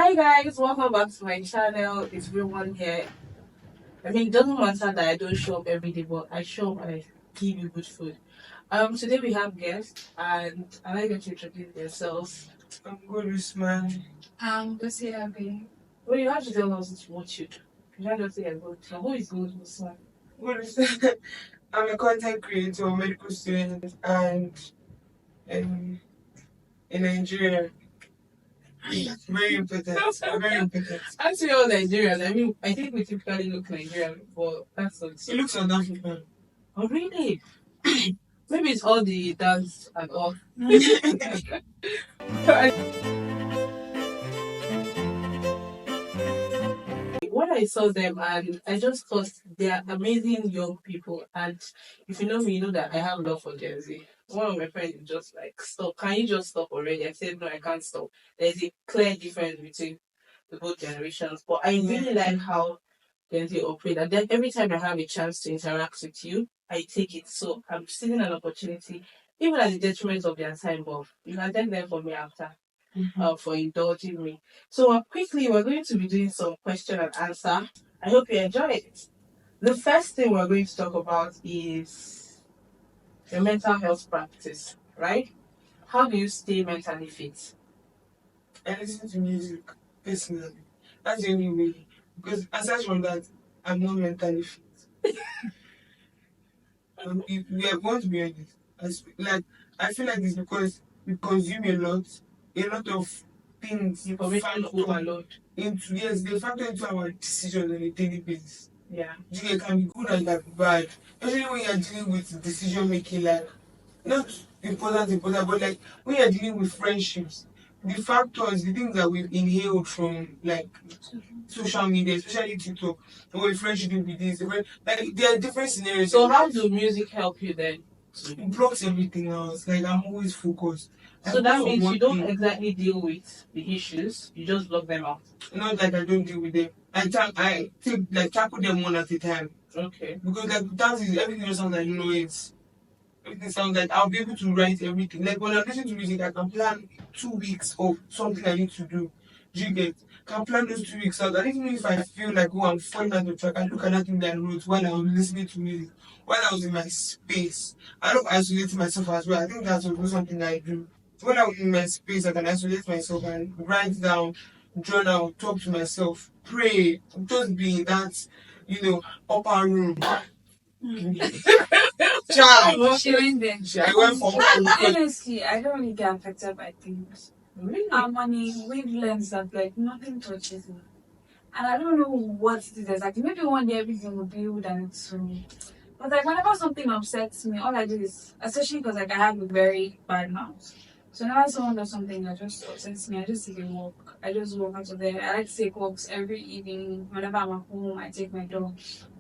Hi guys, welcome back to my channel. It's Brillmond here. I mean, it doesn't matter that I don't show up every day, but I show up and I give you good food. Today we have guests, and I like them to introduce themselves. I'm good, man. Just here, babe. Well, you have to tell us what you do. You can't just say I'm good. So who is good, Usman? Good. I'm a content creator, medical student, and in Nigeria. Very important. Very important. Actually, all Nigerians. I mean, I think we typically look Nigerian, but that's not. It looks South African. Oh, really? Maybe it's all the dance and all. When I saw them, and I just thought they are amazing young people. And if you know me, you know that I have love for Gen Z. One of my friends is just like, stop. Can you just stop already? I said, no, I can't stop. There's a clear difference between the both generations. But I really like how Gen Z operate. And then every time I have a chance to interact with you, I take it. So I'm seeing an opportunity, even at the detriment of their time, but you can thank them for me after. For indulging me. So quickly, we're going to be doing some question and answer. I hope you enjoy it. The first thing we're going to talk about is your mental health practice, right? How do you stay mentally fit? I listen to music, personally. That's the only way. Because aside from that, I'm not mentally fit. We are going to be honest. I feel like it's because we consume a lot of things Information overload. they factor into our decisions on a daily basis. Yeah. It can be good and can be bad. Especially when you're dealing with decision making, like not important, but like when you're dealing with friendships, the factors, the things that we've inhaled from like social media, especially TikTok, and when friendship with this, like there are different scenarios. So how do music help you then? It blocks everything else. Like I'm always focused. So that means you don't exactly deal with the issues, you just block them out. Not like I don't deal with them. I tackle them one at a time. Okay. Because like that is everything just sounds like noise. Everything sounds like I'll be able to write everything. Like when I'm listening to music, I can plan 2 weeks of something I need to do. Do you get? Can plan those 2 weeks out. And even if I feel like I'm falling out the track, I look at that thing that I wrote while I was listening to music, while I was in my space. I don't isolate myself as well. I think that's also something I do. When I'm in my space, I can isolate myself and write down, journal, talk to myself, pray, just be in that, upper room. Child. She went there. I went from Honestly, I don't really get affected by things. Really? I'm on a wavelength that like nothing touches me. And I don't know what it is exactly. Maybe one day everything will build and it's but like whenever something upsets me, all I do is, especially because like I have a very bad mouth. So whenever someone does something that just upsets me, I just take a walk. I just walk out of there. I like to take walks every evening. Whenever I'm at home, I take my dog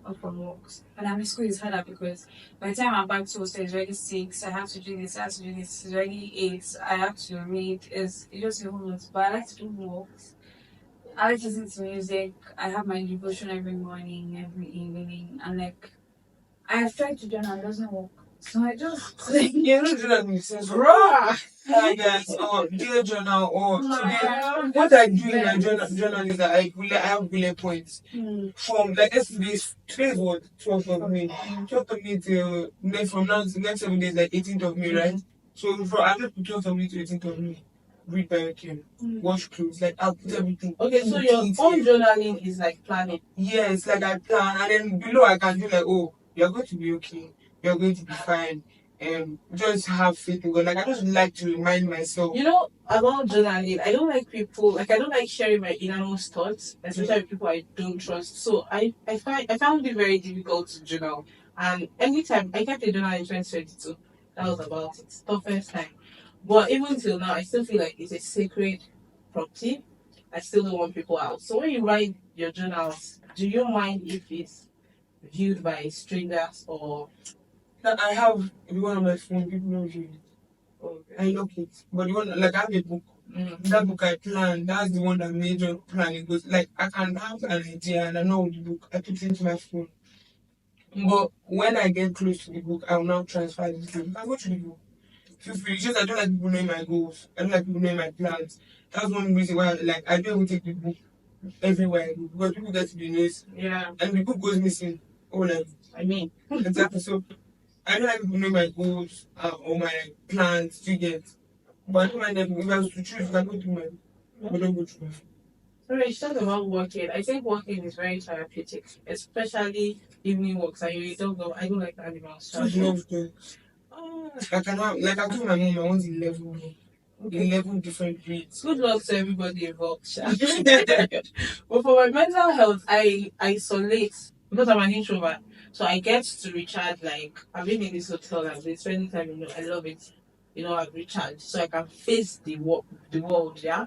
out for walks. When I'm in school, it's harder because by the time I'm back to hostel, it's already 6. I have to do this. I have to do this. It's already 8. I have to read. It's just a whole lot. But I like to do walks. I like to listen to music. I have my devotion every morning, every evening, and like I have tried to journal. It doesn't work. So I just you don't do that in sense. Raw! Hi guys, or dear journal, or today. What I do in my journal is that I have bullet points. From like today's what? 12th of May. 12th of May till from now to the next 7 days, like 18th of May, right? So I just put 12th of May to 18th of May. Read @𝐼𝐸𝐾, wash clothes, like I'll put everything. Okay, so your own journaling is like planning. Yes, like I plan, and then below I can do like, oh, you're going to be okay, you're going to be fine, and just have faith in God. Like I just like to remind myself. You know, about journaling, I don't like people, like I don't like sharing my innermost thoughts, especially with people I don't trust. So I found it very difficult to journal. And anytime I kept a journal in 2022, that was about it. Toughest time. But even till now, I still feel like it's a sacred property. I still don't want people out. So when you write your journals, do you mind if it's viewed by strangers or? That I have one on my phone, people don't read it. Okay. I look it. But the one, like I have a book. That book I plan, that's the one that major planning goes. Like I can have an idea and I know the book, I put it into my phone. But when I get close to the book, I will now transfer this book. I go to the book. feel free. It's just I don't like people knowing my goals. I don't like people knowing my plans. That's one reason why like I don't even take people everywhere I go, because people get to the news. Yeah. And the book goes missing. Oh, like I mean, exactly. So I don't like people know my goals or my plans. You get. But I don't mind them. If I was to choose, I go through my. But don't go through my. sorry, it's just about working. I think working is very therapeutic, especially evening walks. I don't know. I don't like animals. So I love them. I can have, like I told my mom, I want 11, 11 different breeds. Good luck to everybody involved. Sha. But for my mental health, I isolate because I'm an introvert. So I get to recharge. Like I've been in this hotel and been spending time. I love it. I've recharged so I can face the world. Yeah,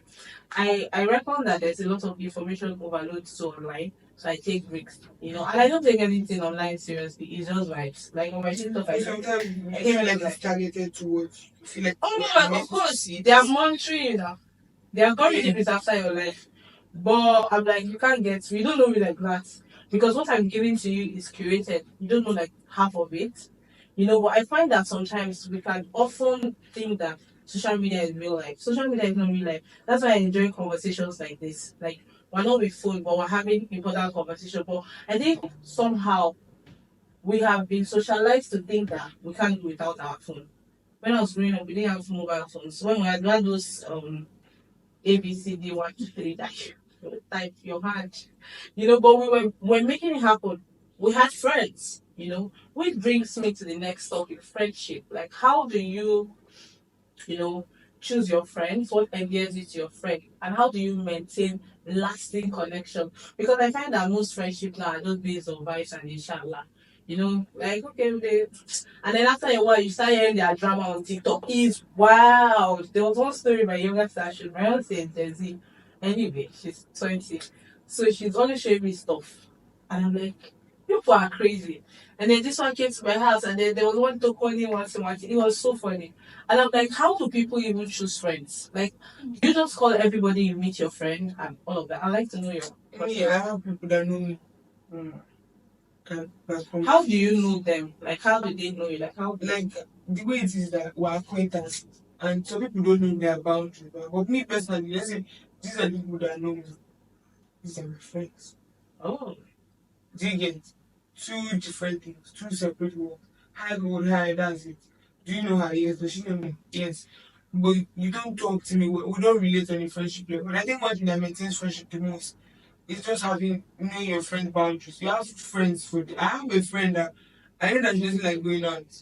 I reckon that there's a lot of information overload to online. So I take breaks. And I don't take anything online seriously. It's just vibes. Like on my TikTok, Sometimes you feel like it's targeted towards. You feel like of course, they are monitoring you now. They are going to after your life. But I'm like, you don't know me like that. Because what I'm giving to you is curated. You don't know like half of it. But I find that sometimes we can often think that social media is real life. Social media is not real life. That's why I enjoy conversations like this. Like, we're not with phone, but we're having important conversation. But I think somehow we have been socialized to think that we can't do without our phone. When I was growing up, we didn't have mobile phones. When we had those ABCD 1 2 3 that you would type your hand, but we're making it happen. We had friends, which brings me to the next topic, friendship. Like, how do you know, choose your friends? What endears you to your friend? And how do you maintain lasting connection? Because I find that most friendships now are just based on vibes and inshallah. Like, okay, and then after a while, you start hearing their drama on TikTok. It's wild. There was one story my younger sister, my own say Jersey. Anyway, she's 20. So she's always showing me stuff. And I'm like, people are crazy. And then this one came to my house, and then there was one to calling once in a while. It was so funny. And I'm like, how do people even choose friends? Like, you just call everybody you meet your friend and all of that. I like to know your me, I have people that know me. How do you know them? Like, how do they know you? Like, the way it is that we're acquaintances, and some people don't know their boundaries. But me personally, let's say these are the people that know me. These are my friends. Oh, Do you get two different things, two separate worlds? Hi, good, hi, that's it. Do you know her? Yes. Does she know me? Yes. But you don't talk to me. We don't relate on a friendship level. And I think one thing that maintains friendship the most is just knowing your friend boundaries. You have friends I have a friend that I know that she doesn't like going out.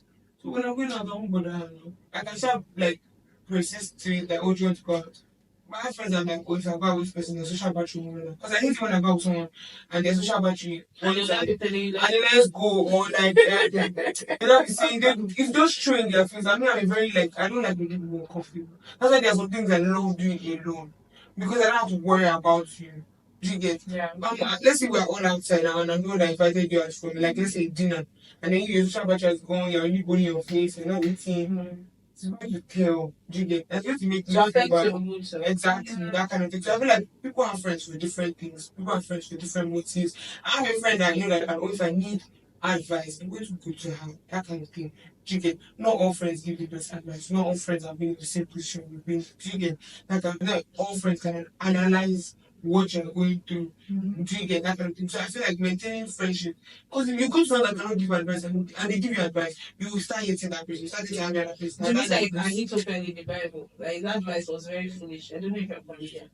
So when I'm going out, I won't bother her. No. I can still like persist to it, like, oh, do you want to go out? My friends are like, oh, if I go out with this person, the social battery will run out. Because I hate it when I go out with someone and their social battery runs out. And let's go, or like, you see, it's just true in their face. I mean, I'm very, like, I don't like making people uncomfortable. That's why there are some things I love doing alone. Because I don't have to worry about you. Do you get? yeah. Let's say we're all outside now and I know that I invited you out for, like, let's say dinner. And then your social battery is gone, you're only going in your face, you're not eating. It's hard to tell. Do you get? That's just to make you feel bad. Exactly, that kind of thing. So I feel like people have friends for different things. People have friends for different motives. I have a friend that I know that if I need advice, I'm going to go to her. That kind of thing. Do you get? Not all friends give the best advice. Not all friends have been in the same position you've been. Do you get? Like all friends can analyze what you're going through. Do you get that kind of thing? So I feel like maintaining friendship. Because if you go to someone that cannot give advice and they give you advice, you will start hating that person. You start getting angry at that person. To me, like, I need to spend in the Bible. Like, that advice was very foolish. I don't know if you're familiar.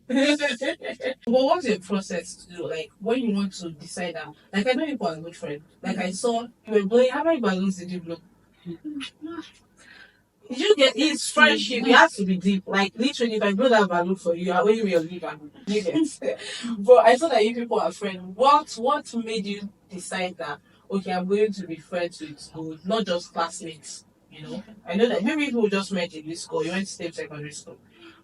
But what's your process to do? Like, when you want to decide that, like, I know you are a good friend. Like, I saw you were blowing. How many balloons did you blow? You get it's friendship. It has to be deep. Like, literally, if I blow that balloon for you, I will your liver. You get. But I saw that you people are friends. What made you decide that, okay, I'm going to be friends with school, not just classmates? I know that maybe people just met in this school. You went to same secondary school.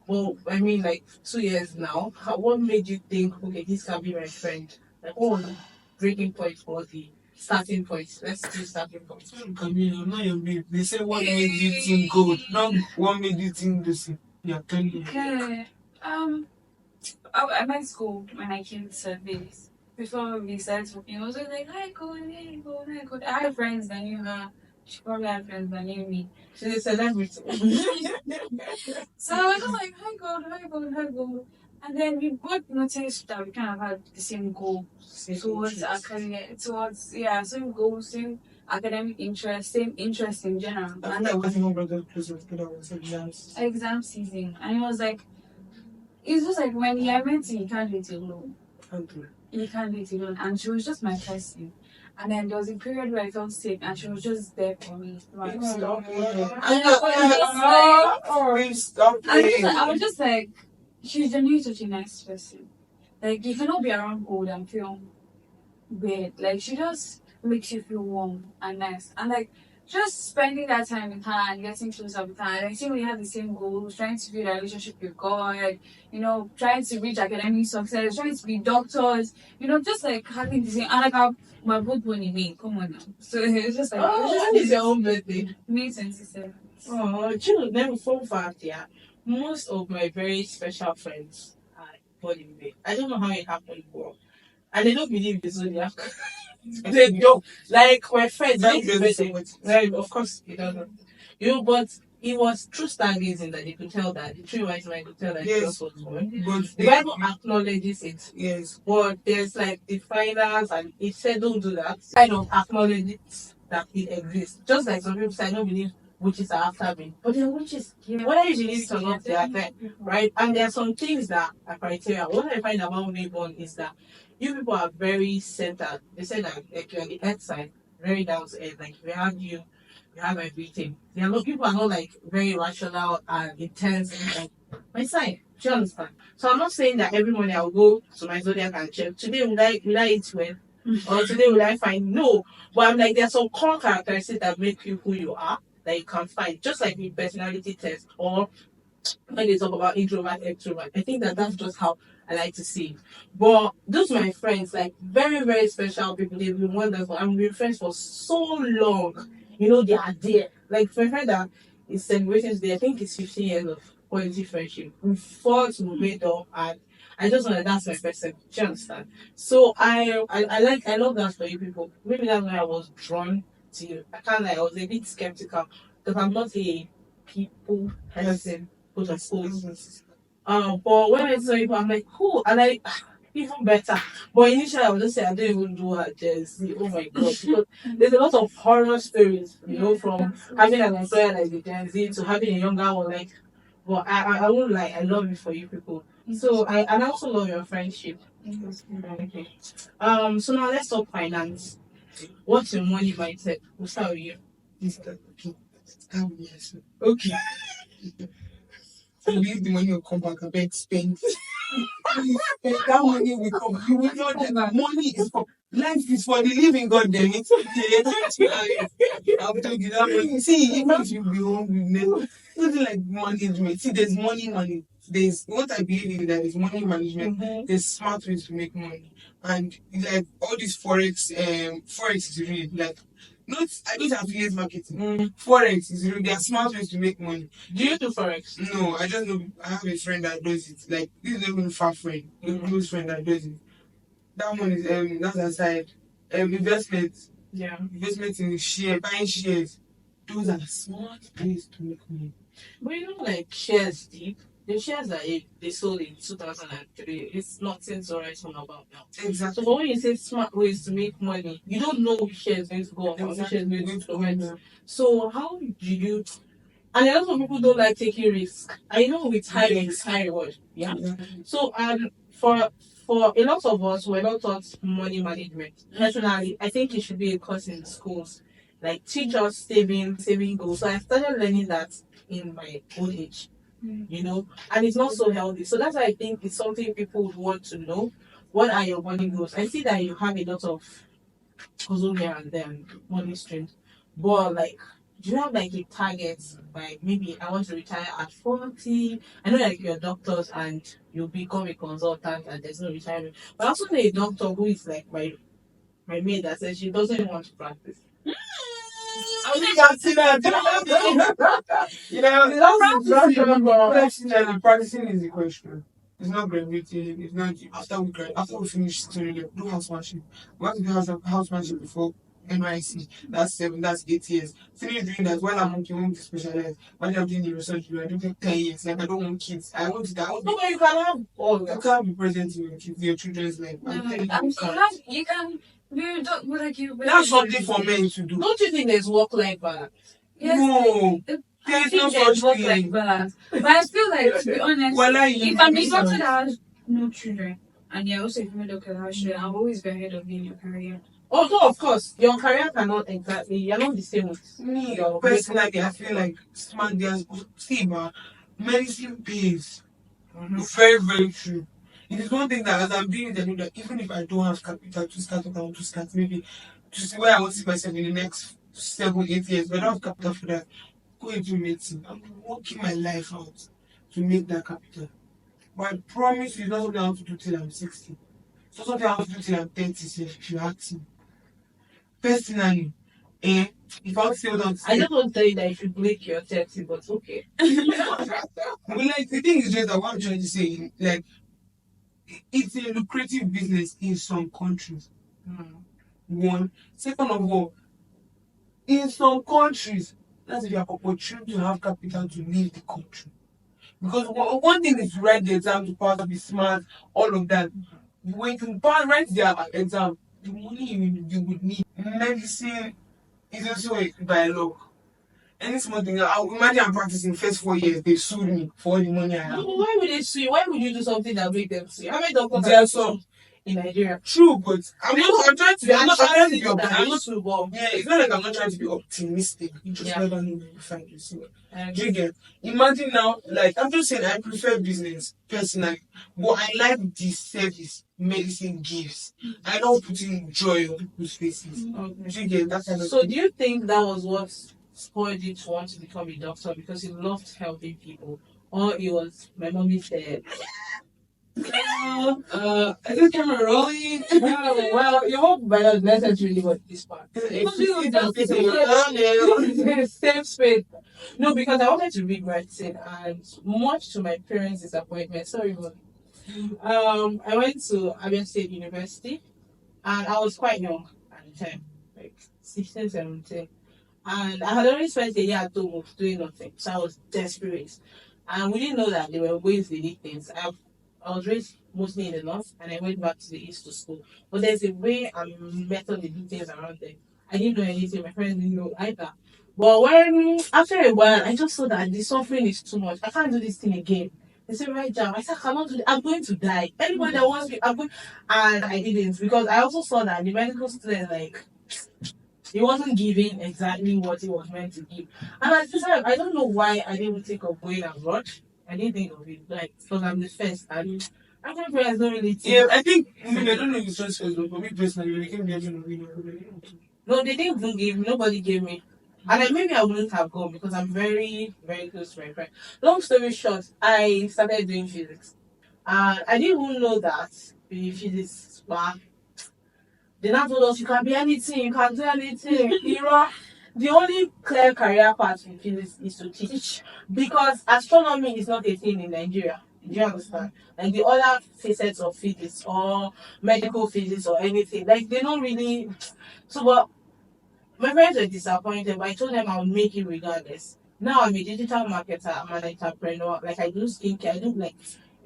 Well, I mean, like 2 years now. What made you think, okay, this can be my friend? Like, what was the breaking point or the starting point? Let's do starting point. Camille, I'm not your babe. They say what made you think gold, not what made you think this. Yeah, tell me. Okay. I went to school when I came to service. Before we started talking, I was like, hi, go, hey, go, hey, go. I had friends that knew her. She probably had friends that knew me. She's a celebrity. So I was just like, hi God, hi God, hi God. And then we both noticed that we kind of had the same goal towards our career, same goals, same academic interest, same interest in general. I think I wasn't even brother closer together was exams. Exam season. And it was like, it's just like when I met you, you can't do it alone. You can't do it alone. And she was just my person. And then there was a period where I felt sick, and she was just there for me. Right? Stop I was just like, she's genuinely such a nice person. Like, you cannot be around cold and feel weird. Like, she just makes you feel warm and nice. And like, just spending that time with her and getting closer with her. And I think we had the same goals, trying to build a relationship with God, trying to reach academic success, trying to be doctors, just like having the same. And like, my both born in May, come on now. So it's just like, when is your own birthday? May 27th. Oh, then fun fact, yeah. Most of my very special friends are born in May. I don't know how it happened, but and they don't believe the zodiac. They don't. Like my friends, of course it doesn't. But it was through stargazing that they could tell that the three wise men could tell that Jesus was born. But The Bible acknowledges it. yes. But there's like the finals, and it said don't do that. Kind of acknowledges that it exists. Just like some people say, I don't believe witches are after me. But they're witches. Whether you believe it or not, they are there. Right? And there are some things that are criteria. What I find about Mayborn is that you people are very centered. They say that like you're the earth side, very down to earth. Like we have you have everything. There are no people are not like very rational and intense and like my side. Do you understand? So I'm not saying that every morning I'll go to my zodiac and check. Today will I eat well? Or today will I find no. But I'm like there's some core characteristics that make you who you are that you can find. Just like with personality test or when they talk about introvert, extrovert. I think that's just how I like to see it. But those my friends, like very, very special people, they've been wonderful. I've been friends for so long. They are there. Like my friend that is celebrating today, I think it's 15 years of quality friendship. We fought, we made up, and I just want to dance my person. Do you understand? So I love that for you people. Maybe that's why I was drawn to you. I can't lie, I was a bit skeptical because I'm not a people person. But when I saw you, I'm like, cool, and even better. But initially, I was just saying, I don't even do her Gen-Z. Oh my god, because there's a lot of horror stories, from having an employer like the Gen-Z to having a younger one. Like, but I won't lie, I love it for you people. So I also love your friendship. Okay. So now let's talk finance. What's your money mindset? We'll start with you. Okay. I believe the money will come back. I beg spend. That money will come. You will know that money is for life is for the living. God damn it. I'll tell you that money. See, even if you be home, nothing like management. See, there's money. There's what I believe in that is money management. Mm-hmm. There's smart ways to make money, and like all this forex is really like. I don't affiliate marketing. Forex is really there are smart ways to make money. Do you do forex? No, I just know I have a friend that does it. Like this is not even a far friend, a close friend that does it. That one is that's aside. Investment. Yeah. Investment in buying shares. Those are smart ways to make money. But like shares deep. The shares that they sold in 2003, it's nothing to write home about now. Exactly. So when you say smart ways to make money, you don't know which shares going to go up or which shares going to go down. So how do you? And a lot of people don't like taking risks. I know with high risk, high reward. Yeah. So for a lot of us, we're not taught money management. Personally, I think it should be a course in schools, like teach us saving goals. So I started learning that in my old age. And it's not so healthy. So that's why I think it's something people would want to know. What are your money goals? I see that you have a lot of hustle here and there, money streams. But like, do you have like a target? Like maybe I want to retire at 40. I know like you're doctors and you become a consultant and there's no retirement. But I also know a doctor who is like my maid that says she doesn't want to practice. I think I've seen that. Practicing is the question. It's not graduating. It's not after we finish studying. Do housemanship. We have to do housemanship before NYC. That's 7, that's 8 years. Finish doing that while I'm working, want to specialize. While I'm doing the research, I do 10 years. Like, I don't want kids. I want to. No, but you can have all. You can't be present in your children's life. I'm telling you, you can't. You can. You don't like you. That's something for men to do. Don't you think there's work-life balance? Yes, No. I There's think no there's such work-life thing. balance. But I feel like, to be honest, if I'm a doctor that has no children, and you're also a female doctor that has children, I'll always be ahead of you in your career. Although, of course, your career cannot exactly, you're not the same with Me, your personally, I feel like smart girls, see, ma, medicine pays. Very, very true. It is one thing that as I'm doing it, I know that even if I don't have capital to start what I want to start, maybe to see where I want to see myself in the next 7, 8 years, but I don't have capital for that, go into medicine. I'm working my life out to make that capital. But I promise you, it's not something I want to do till I'm 60. It's not something I want to do till I'm 30, so if you ask me. Personally, if I want to say what I just want to tell you that you should break your 30, but okay. But like the thing is just that what I'm trying to say, like it's a lucrative business in some countries. One. Second of all, in some countries, that's if you have opportunity to have capital to leave the country. Because one thing is to write the exam to pass, to be smart, all of that. When you write the exam, the money you would need. Medicine is also by law. Any small thing, I'll imagine I'm practicing first 4 years, they sued me for all the money I have. No, why would they sue you? Why would you do something that make them sue you? How many doctors There are are some in Nigeria? true, but I'm trying to be optimistic. Yeah, It's not like I'm not trying to be optimistic. You just never know when you find yourself. Do you get? Imagine now, like I'm just saying, I prefer business personally, but I like the service medicine gives. I don't put in joy on people's faces. Okay. Do you get that kind of So thing? do you think that was what spurred you to want to become a doctor because you loved helping people, or it was my mommy said? Is this camera rolling? Well, you hope by not necessarily what this part. Same space. No, because I wanted to read medicine, and much to my parents' disappointment. Sorry, but I went to Abuja State University, and I was quite young at the time, like 16, 17. And I had already spent a year at home doing nothing, so I was desperate. And we didn't know that there were ways they did things. I was raised mostly in the north, and I went back to the east to school. But there's a way and method they do things around there. I didn't know anything. My friends didn't know either. But when after a while, I just saw that the suffering is too much. I can't do this thing again. They said, right down. I said, I cannot do it. I'm going to die. Anybody that wants me, I'm going. And I didn't, because I also saw that the medical student, like, he wasn't giving exactly what he was meant to give. And at the time, I don't know why I didn't think of going abroad. I didn't think of it, like, because I'm the first. And I think parents don't really think. Yeah, I think, I don't know if it's just first, but for me personally, we can't get No, they didn't even give me. Nobody gave me. And maybe I wouldn't have gone because I'm very, very close to my friend. Long story short, I started doing physics. And I didn't even know that the physics were. They now told us you can be anything, you can do anything. The only clear career path in physics is to teach. Because astronomy is not a thing in Nigeria. Do you understand? Like the other facets of physics or medical physics or anything, like they don't really. So, but my friends were disappointed, but I told them I would make it regardless. Now I'm a digital marketer, I'm an entrepreneur. Like I do skincare, I do like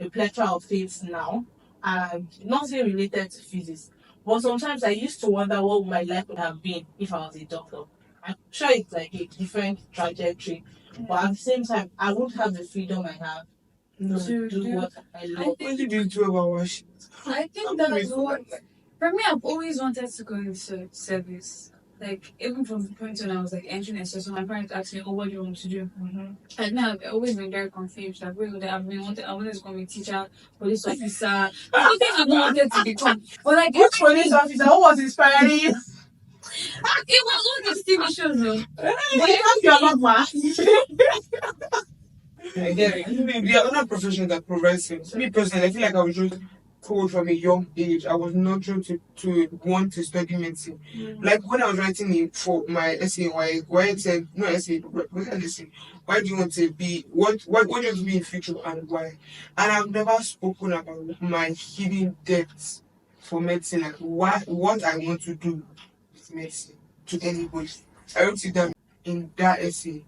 a plethora of things now, and nothing related to physics. But sometimes I used to wonder what my life would have been if I was a doctor. I'm sure it's like a different trajectory, but at the same time, I won't have the freedom I have to do what I love. When did you do 12 hours? I think that is what. For me, I've always wanted to go into service. Like, even from the point when I was like entering SS, my parents asked me, oh, what do you want to do? And now I've always been very confused. Like, where would I have been? I wanted to become a teacher, police officer. Something I've not wanted to become. But like, Which police officer? Who was inspiring you? it was all these TV shows, though. But you have your love, ma. I get it. There are other professions that provides things. Me personally, I feel like I was just told from a young age. I was nurtured to want to study medicine. Like when I was writing it for my essay, why it said no essay, what's an essay? Why do you want to be what do you want to be in future and why? And I've never spoken about my hidden depths for medicine, like what I want to do with medicine. to anybody. I wrote it down in that essay.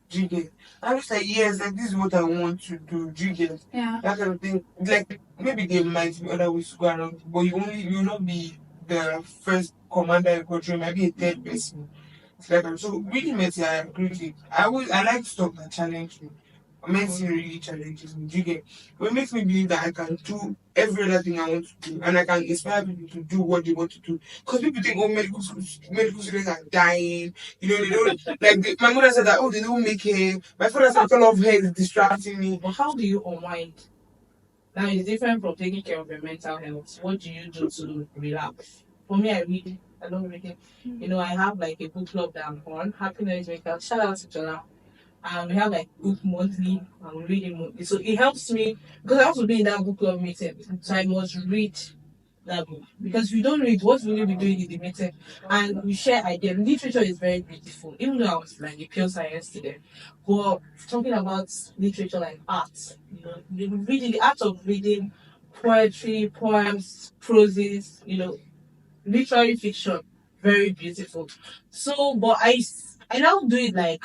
Do you get? I was like, yes, like this is what I want to do. Do you get? Yeah. That kind of thing. Like maybe there might be other ways to go around, but you'll not be the first commander in control. Might be a third person. So really, Messi, I agree with it. I like stuff that challenge me. Messi really challenges me. Do you get? It makes me believe that I can do every other thing I want to do, and I can inspire people to do what they want to do. Because people think, oh, medical students are dying. You know, they don't like. My mother said that, oh, they don't make hair. My father said, all of hair is distracting me. But how do you unwind? Now it's different from taking care of your mental health. What do you do to relax? For me, I read. I don't read it. You know, I have like a book club that I'm on. Happiness Maker. Shout out to Jola. And we have like book monthly and we read it monthly. So it helps me because I have to be in that book club meeting. So I must read that book. Because if you don't read, what will you be doing in the meeting? And we share ideas. Literature is very beautiful. Even though I was like a pure science student. But talking about literature like art, you know, reading the art of reading poetry, poems, proses, you know, literary fiction, very beautiful. So, but I now do it like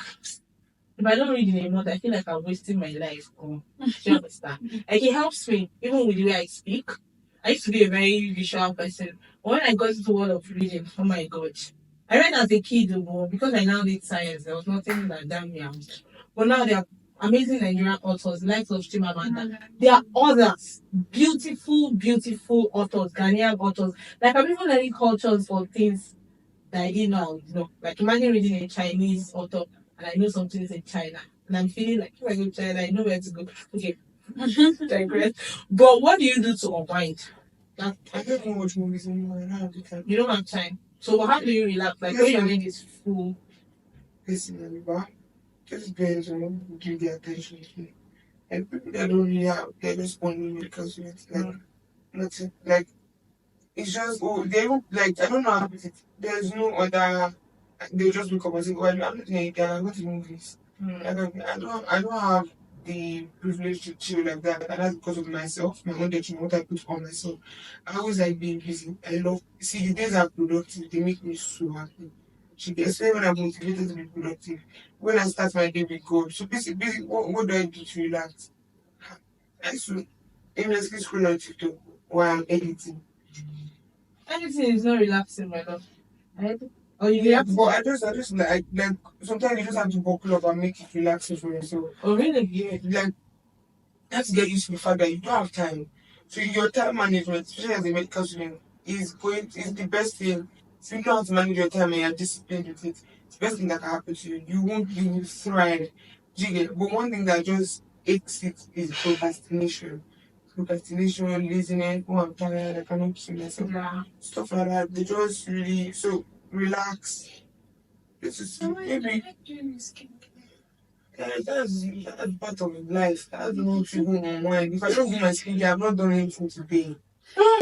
if I don't read in a month, I feel like I'm wasting my life. Do you understand? Like it helps me even with the way I speak. I used to be a very visual person. But when I got into the world of reading, oh my god. I read as a kid, but because I now did science, there was nothing that damn me out. But now there are amazing Nigerian authors, like of Chimamanda. There are others, beautiful, beautiful authors, Ghanaian authors. Like I'm even learning cultures for things that I didn't know I would know. Like imagine reading a Chinese author and I know something is in China. And I'm feeling like if I go to China, I know where to go. Okay. Digress. But what do you do to unwind? I don't know watch movies anymore. I don't have the time. You don't have time. So how do you relax? Like when your mind is full. Listen, just depends on what people give their attention to. And people that don't really have, they're just only because like nothing. Like it's just they don't like I don't know how to put it. There's no other. They'll just wake up and say, "Well, I'm not doing anything. I go to the movies." I don't have the privilege to chill like that, and that's because of myself, my own detriment, what I put on myself. I always like being busy. I love see the days are productive. They make me so happy. Especially when I'm motivated to be productive. When I start my day with God. So basically, what do I do to relax? I used to aimlessly scroll on TikTok while I'm editing. Anything is not relaxing, my love. Or you Yeah, relax? but I just like sometimes you just have to buckle up and make it relaxing for yourself. Oh really? Yeah, like you have to get used to the fact that you don't have time. So your time management, especially as a medical student, is the best thing. If you know how to manage your time and you're disciplined with it, it's the best thing that can happen to you. You will thrive. Do you get? But one thing that just aches it is procrastination. Procrastination, laziness, oh I'm tired, I cannot keep myself. Yeah. Stuff like that. They just really relax. This is maybe that's part of life. That's not even unwind. If I don't do my skincare, I've not done anything today.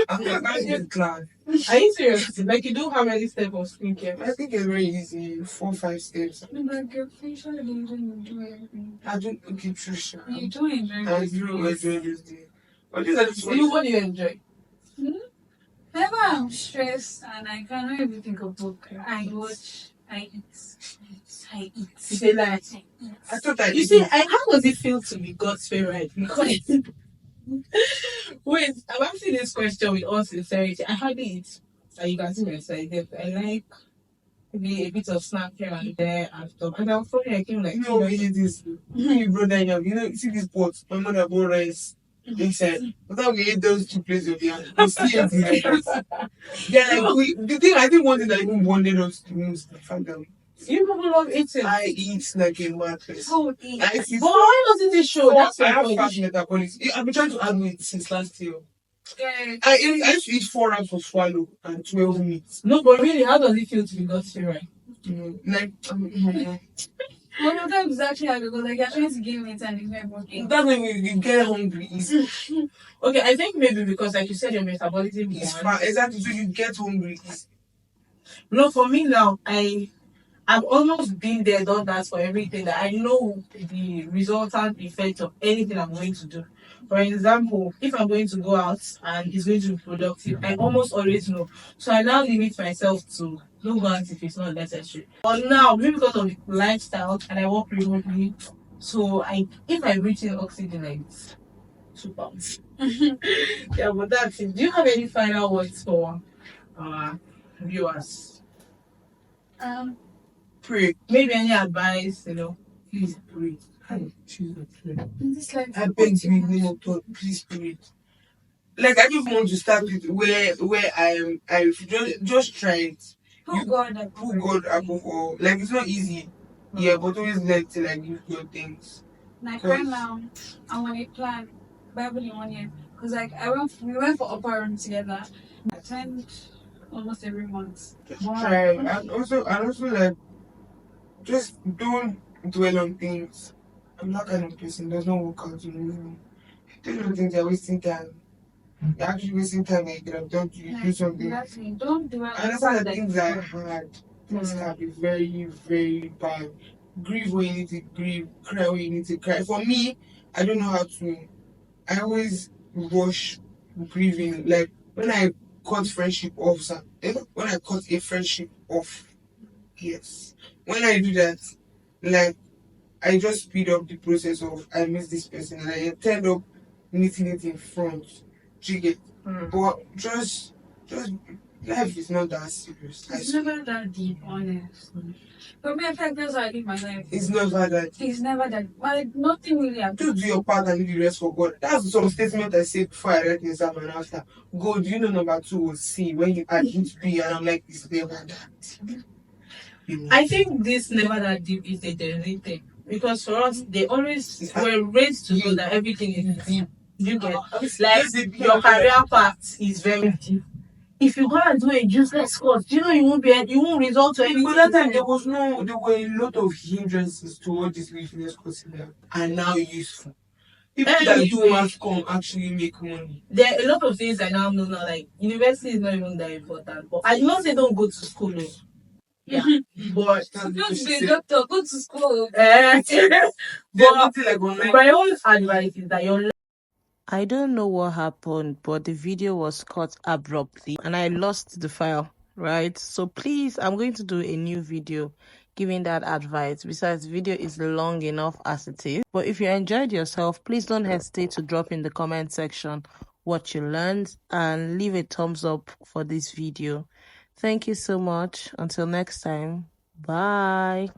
I'm like, I get glad. Are you serious? Like you do how many steps of skincare? I think it's very easy. 4-5 steps. Like your facial day, you don't enjoy everything. I don't okay, Trisha. You don't enjoy I this do days. enjoy this day. But these are just What do you enjoy? Whenever I'm stressed and I cannot even think of book, I watch, I eat. I eat. You say like I thought I you see, how does it feel to be God's favorite? Because wait, I'm asking this question with all sincerity. I hardly eat. And you can see my side. I like maybe a bit of snack here and there and stuff. And I'm sorry, I came like you know, we eat this. You brother, you know, see this pot. My mother bought rice inside. But then we ate those 2 plates of yam. We still ate the rice. Yeah, like I think one thing that even bonded us the most, the fact that you people love eating. I eat like a mad person. So eat. I eat. But why doesn't it show? That's I my have point. fast metabolism. I've been trying to add weight since last year. Yeah. I used to eat 4 rounds of swallow and 12 meats. No, but really, how does it feel to be God's favorite? Like, Well, sometimes it's actually hard because like you're trying to give it and it's not working. that's when you get hungry. Okay, I think maybe because, like you said, your metabolism It's is fast. Exactly. So you get hungry. No, for me now, I've almost been there, done that for everything that I know the resultant effect of anything I'm going to do. For example, if I'm going to go out and it's going to be productive, I almost always know. So I now limit myself to don't go out if it's not necessary. But now, maybe because of the lifestyle and I work remotely, so if I reach in oxygen like this, 2 pounds. Yeah, but that's it. Do you have any final words for our viewers? Pray. Maybe any advice, Please pray. And choose to pray. In this life, I beg you in the name of God, please pray. Like I just want to start with where I am. I just try it. put God above Put God above all. Like it's not easy. Yeah, but always like to like give God things. Like right now, I'm on a plan, Bible in 1 year. Because like we went for upper room together. I attend almost every month. Just try. And also like just don't dwell on things. I'm that kind of person. Does not work out to me. Don't think you're wasting time. You're actually wasting time and you could have done to do something. Exactly. Don't do it. I understand that things are hard. Things can be very, very bad. Grieve when you need to grieve, cry when you need to cry. For me, I don't know how to. I always rush grieving. Like when I cut friendship off, when I cut a friendship off, yes. When I do that, like I just speed up the process of I miss this person and I end up meeting it in front. Do you get? But just life is not that serious. It's never that deep, honestly. For me, I feel like that's how I live my life. It's never that. It's never that. Like nothing really happens. Just do your part and leave the rest for God. That's some statement I said before I read the exam and after. God, you know number 2 was C when you add it to B and I'm like, it's never that. I think this never that deep is a genuine thing. Because for us, they always were raised to know that everything is deep. You get like your career path is very deep. If you go and do a useless course, you won't result to anything. But that time there were a lot of hindrances to all these useless courses and now useful. People that do math come actually make money. There are a lot of things I now know now, like university is not even that important. But I not say don't go to school, no. Yeah, but Go to the doctor, go to school. But my own advice is that I don't know what happened, but the video was cut abruptly and I lost the file, right? So please, I'm going to do a new video giving that advice. Besides, the video is long enough as it is. But if you enjoyed yourself, please don't hesitate to drop in the comment section what you learned and leave a thumbs up for this video. Thank you so much. Until next time, bye.